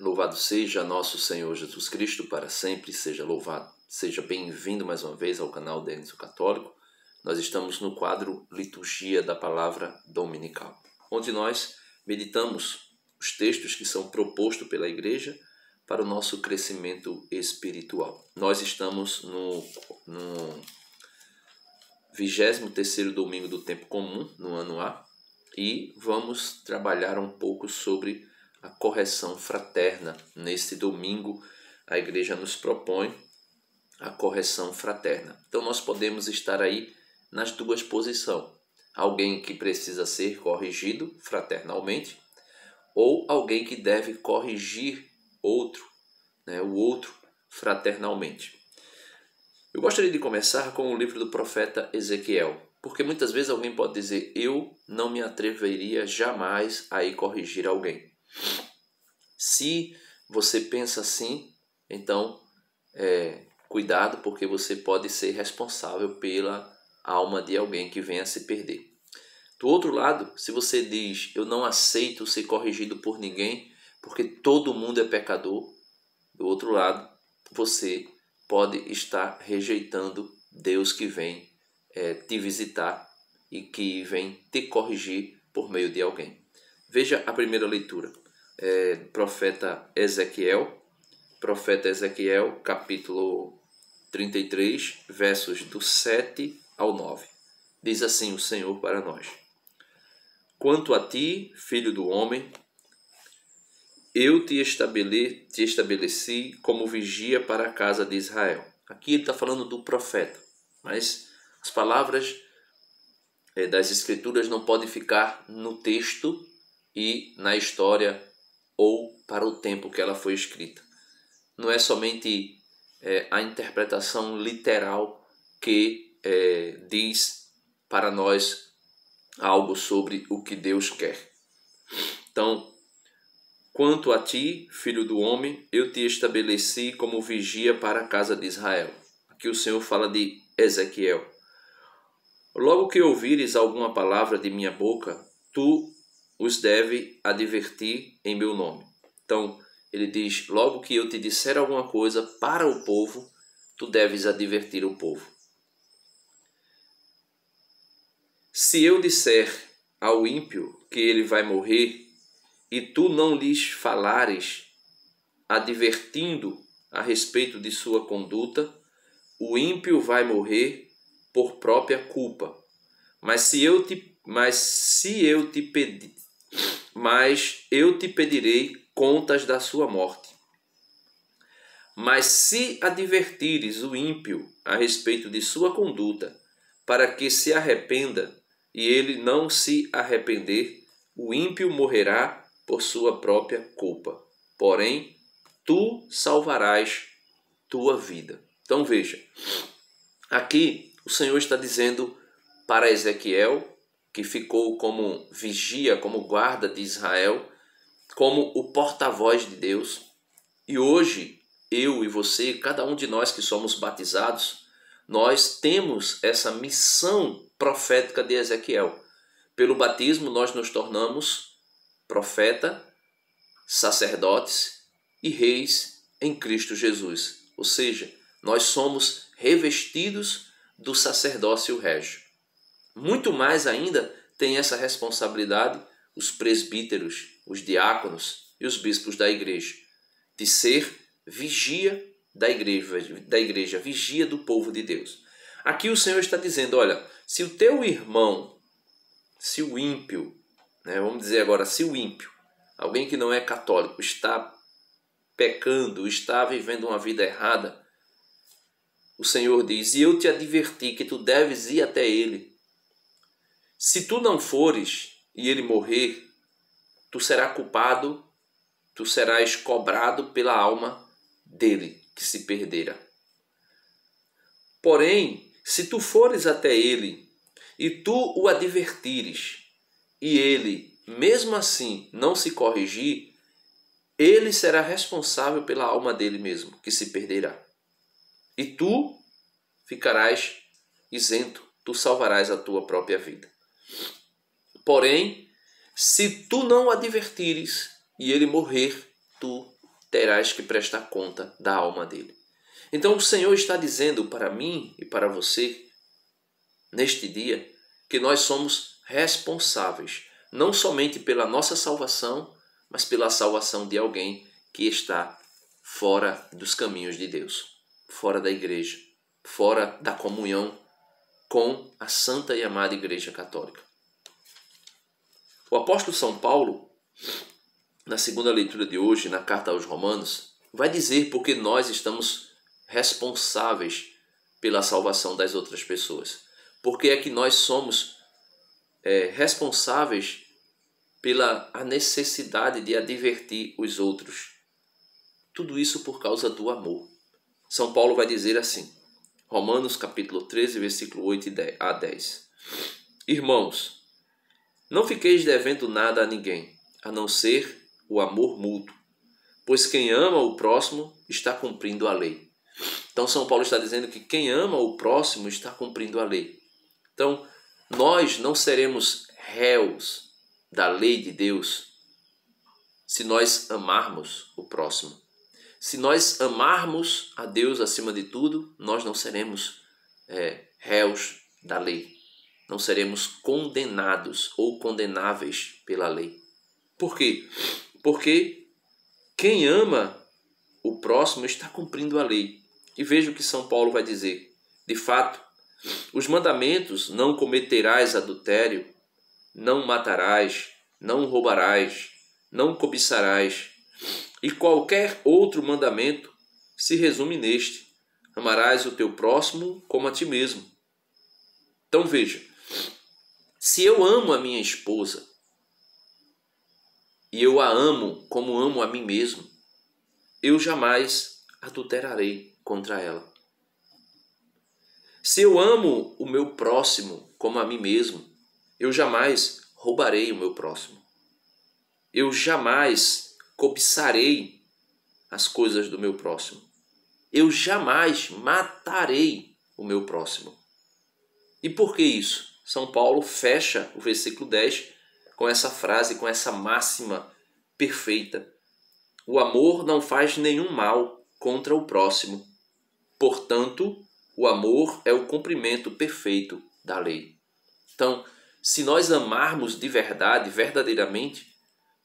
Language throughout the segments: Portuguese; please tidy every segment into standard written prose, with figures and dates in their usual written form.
Louvado seja nosso Senhor Jesus Cristo, para sempre seja louvado. Seja bem-vindo mais uma vez ao canal Denis o Católico. Nós estamos no quadro Liturgia da Palavra Dominical, onde nós meditamos os textos que são propostos pela Igreja para o nosso crescimento espiritual. Nós estamos no 23º domingo do tempo comum, no ano A, e vamos trabalhar um pouco sobre a correção fraterna. Neste domingo, a Igreja nos propõe a correção fraterna. Então, nós podemos estar aí nas duas posições. Alguém que precisa ser corrigido fraternalmente ou alguém que deve corrigir outro, o outro fraternalmente. Eu gostaria de começar com o livro do profeta Ezequiel, porque muitas vezes alguém pode dizer: eu não me atreveria jamais a ir corrigir alguém. Se você pensa assim, então cuidado, porque você pode ser responsável pela alma de alguém que venha a se perder. Do outro lado, se você diz: eu não aceito ser corrigido por ninguém, porque todo mundo é pecador, do outro lado, você pode estar rejeitando Deus que vem te visitar e que vem te corrigir por meio de alguém. Veja a primeira leitura. Profeta Ezequiel, capítulo 33, versos do 7 ao 9. Diz assim o Senhor para nós: quanto a ti, filho do homem, eu te estabeleci como vigia para a casa de Israel. Aqui ele está falando do profeta, mas as palavras das Escrituras não podem ficar no texto e na história ou para o tempo que ela foi escrita. Não é somente a interpretação literal que diz para nós algo sobre o que Deus quer. Então, quanto a ti, filho do homem, eu te estabeleci como vigia para a casa de Israel. Aqui o Senhor fala de Ezequiel. Logo que ouvires alguma palavra de minha boca, tu os deve advertir em meu nome. Então, ele diz: logo que eu te disser alguma coisa para o povo, tu deves advertir o povo. Se eu disser ao ímpio que ele vai morrer, e tu não lhes falares, advertindo a respeito de sua conduta, o ímpio vai morrer por própria culpa. Mas eu te pedirei contas da sua morte. Mas se advertires o ímpio a respeito de sua conduta, para que se arrependa, e ele não se arrepender, o ímpio morrerá por sua própria culpa. Porém, tu salvarás tua vida. Então veja, aqui o Senhor está dizendo para Ezequiel, que ficou como vigia, como guarda de Israel, como o porta-voz de Deus. E hoje, eu e você, cada um de nós que somos batizados, nós temos essa missão profética de Ezequiel. Pelo batismo, nós nos tornamos profeta, sacerdotes e reis em Cristo Jesus. Ou seja, nós somos revestidos do sacerdócio régio. Muito mais ainda tem essa responsabilidade os presbíteros, os diáconos e os bispos da igreja, de ser vigia da igreja, vigia do povo de Deus. Aqui o Senhor está dizendo: olha, se o teu irmão, se o ímpio, vamos dizer agora, se o ímpio, alguém que não é católico, está pecando, está vivendo uma vida errada, o Senhor diz: e eu te adverti que tu deves ir até ele. Se tu não fores e ele morrer, tu serás culpado, tu serás cobrado pela alma dele que se perdera. Porém, se tu fores até ele e tu o advertires, e ele, mesmo assim, não se corrigir, ele será responsável pela alma dele mesmo, que se perderá. E tu ficarás isento, tu salvarás a tua própria vida. Porém, se tu não o advertires e ele morrer, tu terás que prestar conta da alma dele. Então o Senhor está dizendo para mim e para você, neste dia, que nós somos responsáveis, não somente pela nossa salvação, mas pela salvação de alguém que está fora dos caminhos de Deus, fora da igreja, fora da comunhão com a santa e amada Igreja Católica. O apóstolo São Paulo, na segunda leitura de hoje, na carta aos Romanos, vai dizer porque nós estamos responsáveis pela salvação das outras pessoas. Porque é que nós somos responsáveis pela a necessidade de advertir os outros. Tudo isso por causa do amor. São Paulo vai dizer assim, Romanos capítulo 13, versículo 8 a 10. Irmãos, não fiqueis devendo nada a ninguém, a não ser o amor mútuo, pois quem ama o próximo está cumprindo a lei. Então São Paulo está dizendo que quem ama o próximo está cumprindo a lei. Então, nós não seremos réus da lei de Deus se nós amarmos o próximo. Se nós amarmos a Deus acima de tudo, nós não seremos réus da lei. Não seremos condenados ou condenáveis pela lei. Por quê? Porque quem ama o próximo está cumprindo a lei. E veja o que São Paulo vai dizer. De fato, os mandamentos, não cometerás adultério, não matarás, não roubarás, não cobiçarás, e qualquer outro mandamento se resume neste: amarás o teu próximo como a ti mesmo. Então veja, se eu amo a minha esposa e eu a amo como amo a mim mesmo, eu jamais adulterarei contra ela. Se eu amo o meu próximo como a mim mesmo, eu jamais roubarei o meu próximo. Eu jamais cobiçarei as coisas do meu próximo. Eu jamais matarei o meu próximo. E por que isso? São Paulo fecha o versículo 10 com essa frase, com essa máxima perfeita. O amor não faz nenhum mal contra o próximo. Portanto, o amor é o cumprimento perfeito da lei. Então, se nós amarmos de verdade, verdadeiramente,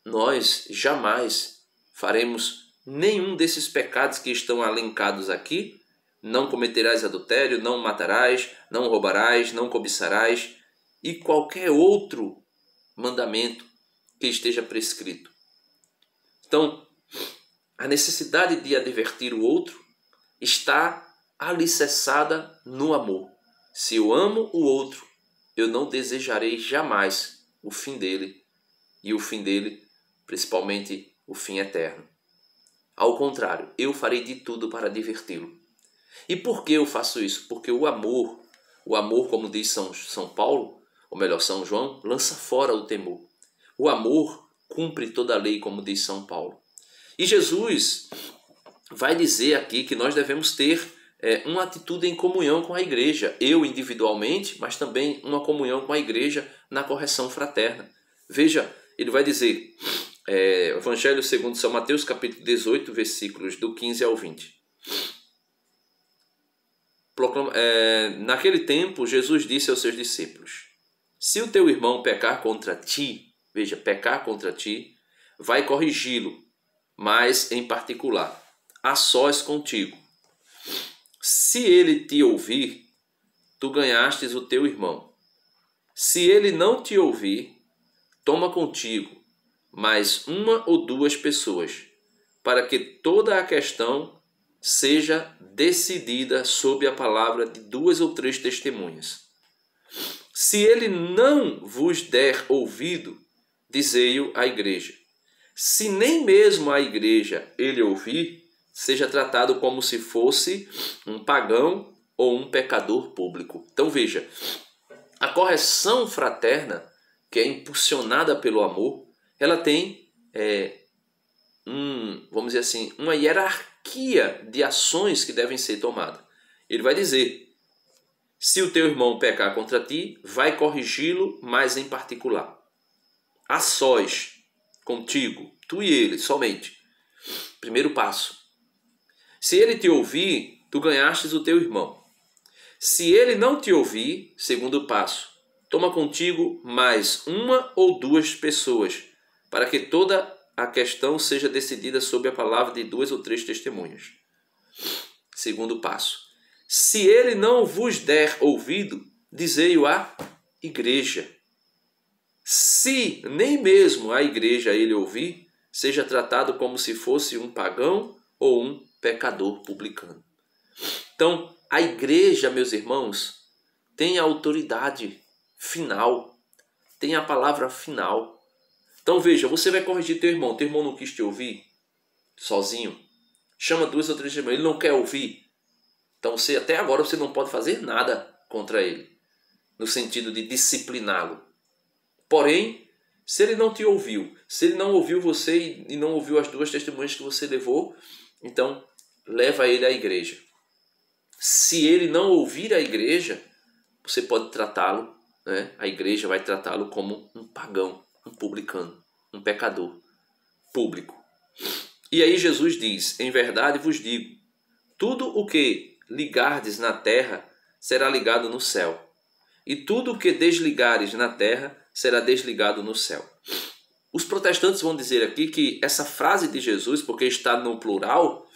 nós jamais faremos nenhum desses pecados que estão elencados aqui. Não cometerás adultério, não matarás, não roubarás, não cobiçarás e qualquer outro mandamento que esteja prescrito. Então, a necessidade de advertir o outro está alicerçada no amor. Se eu amo o outro, eu não desejarei jamais o fim dele, e o fim dele, principalmente o fim eterno. Ao contrário, eu farei de tudo para diverti-lo. E por que eu faço isso? Porque o amor, como diz São Paulo, ou melhor, São João, lança fora o temor. O amor cumpre toda a lei, como diz São Paulo. E Jesus vai dizer aqui que nós devemos ter uma atitude em comunhão com a igreja. Eu individualmente, mas também uma comunhão com a igreja na correção fraterna. Veja, ele vai dizer, Evangelho segundo São Mateus, capítulo 18, versículos do 15 ao 20. Naquele tempo, Jesus disse aos seus discípulos: se o teu irmão pecar contra ti, veja, pecar contra ti, vai corrigi-lo, mas em particular, a sós contigo. Se ele te ouvir, tu ganhastes o teu irmão. Se ele não te ouvir, toma contigo mais uma ou duas pessoas, para que toda a questão seja decidida sob a palavra de 2 ou 3 testemunhas. Se ele não vos der ouvido, dizei-o à igreja. Se nem mesmo a igreja ele ouvir, seja tratado como se fosse um pagão ou um pecador público. Então veja, a correção fraterna, que é impulsionada pelo amor, ela tem, vamos dizer assim, uma hierarquia de ações que devem ser tomadas. Ele vai dizer, se o teu irmão pecar contra ti, vai corrigi-lo, mas em particular. A sós, contigo, tu e ele, somente. Primeiro passo. Se ele te ouvir, tu ganhastes o teu irmão. Se ele não te ouvir, segundo passo, toma contigo mais uma ou duas pessoas, para que toda a questão seja decidida sob a palavra de 2 ou 3 testemunhas. Segundo passo. Se ele não vos der ouvido, dizei-o à igreja. Se nem mesmo a igreja ele ouvir, seja tratado como se fosse um pagão ou um pecador publicano. Então, a igreja, meus irmãos, tem a autoridade final, tem a palavra final. Então veja, você vai corrigir teu irmão não quis te ouvir sozinho, chama 2 ou 3 irmãos, ele não quer ouvir. Então até agora você não pode fazer nada contra ele, no sentido de discipliná-lo. Porém, se ele não te ouviu, se ele não ouviu você e não ouviu as 2 testemunhas que você levou, então leva ele à igreja. Se ele não ouvir a igreja, você pode tratá-lo, né? A igreja vai tratá-lo como um pagão, um publicano, um pecador público. E aí Jesus diz, em verdade vos digo, tudo o que ligardes na terra será ligado no céu, e tudo o que desligares na terra será desligado no céu. Os protestantes vão dizer aqui que essa frase de Jesus, porque está no plural,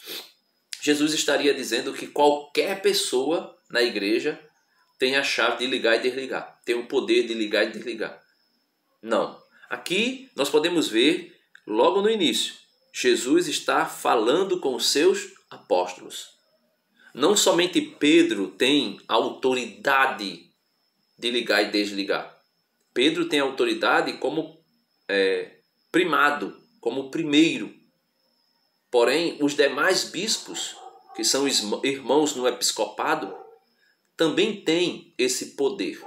Jesus estaria dizendo que qualquer pessoa na igreja tem a chave de ligar e desligar, tem o poder de ligar e desligar. Não. Aqui nós podemos ver, logo no início, Jesus está falando com os seus apóstolos. Não somente Pedro tem a autoridade de ligar e desligar. Pedro tem a autoridade como primado, como primeiro. Porém, os demais bispos, que são irmãos no episcopado, também têm esse poder.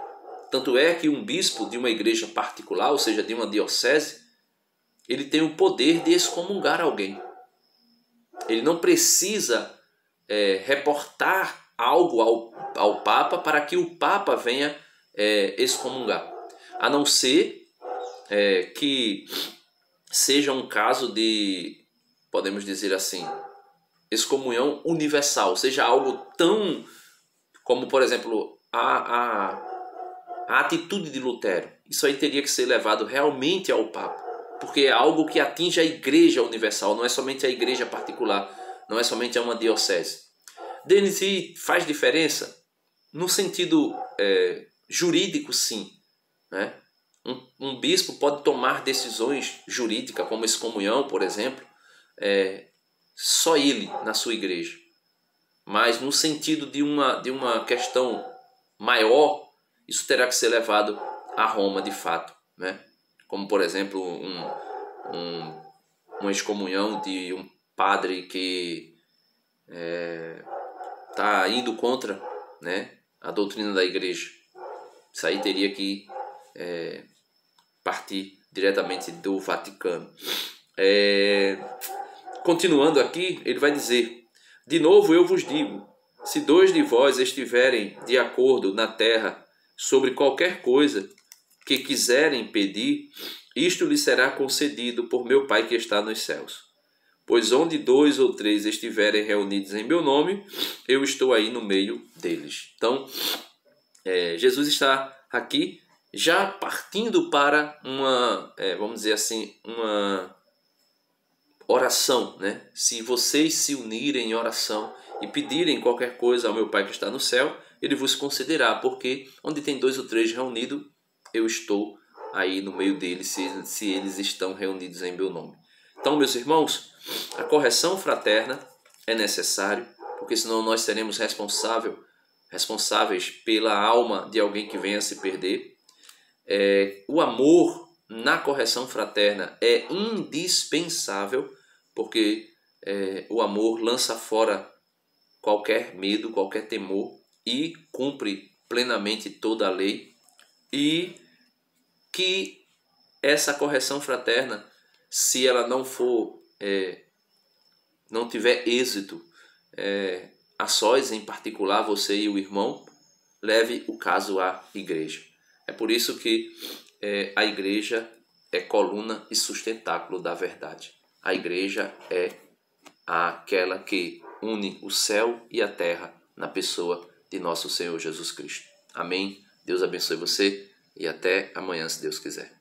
Tanto é que um bispo de uma igreja particular, ou seja, de uma diocese, ele tem o poder de excomungar alguém. Ele não precisa reportar algo ao Papa para que o Papa venha excomungar. A não ser que seja um caso de, podemos dizer assim, excomunhão universal, seja algo tão como, por exemplo, a atitude de Lutero. Isso aí teria que ser levado realmente ao Papa, porque é algo que atinge a igreja universal, não é somente a igreja particular, não é somente a uma diocese. DNC faz diferença? No sentido jurídico, sim, né? Um bispo pode tomar decisões jurídicas, como excomunhão, por exemplo, só ele na sua igreja. Mas no sentido de uma questão maior, isso terá que ser levado a Roma de fato, né? Como, por exemplo, uma excomunhão de um padre que está indo contra, né, a doutrina da igreja. Isso aí teria que partir diretamente do Vaticano. Continuando aqui, ele vai dizer: de novo eu vos digo, se 2 de vós estiverem de acordo na terra sobre qualquer coisa que quiserem pedir, isto lhe será concedido por meu Pai que está nos céus. Pois onde 2 ou 3 estiverem reunidos em meu nome, eu estou aí no meio deles. Então, Jesus está aqui já partindo para uma, vamos dizer assim, uma oração, né? Se vocês se unirem em oração e pedirem qualquer coisa ao meu Pai que está no céu, ele vos concederá, porque onde tem 2 ou 3 reunidos, eu estou aí no meio deles, se eles estão reunidos em meu nome. Então, meus irmãos, a correção fraterna é necessária, porque senão nós seremos responsáveis pela alma de alguém que venha a se perder. O amor na correção fraterna é indispensável, porque o amor lança fora qualquer medo, qualquer temor e cumpre plenamente toda a lei. E que essa correção fraterna, se ela não for, não tiver êxito, a sós, em particular, você e o irmão, leve o caso à igreja. É por isso que a igreja é coluna e sustentáculo da verdade. A igreja é àquela que une o céu e a terra na pessoa de nosso Senhor Jesus Cristo. Amém? Deus abençoe você e até amanhã, se Deus quiser.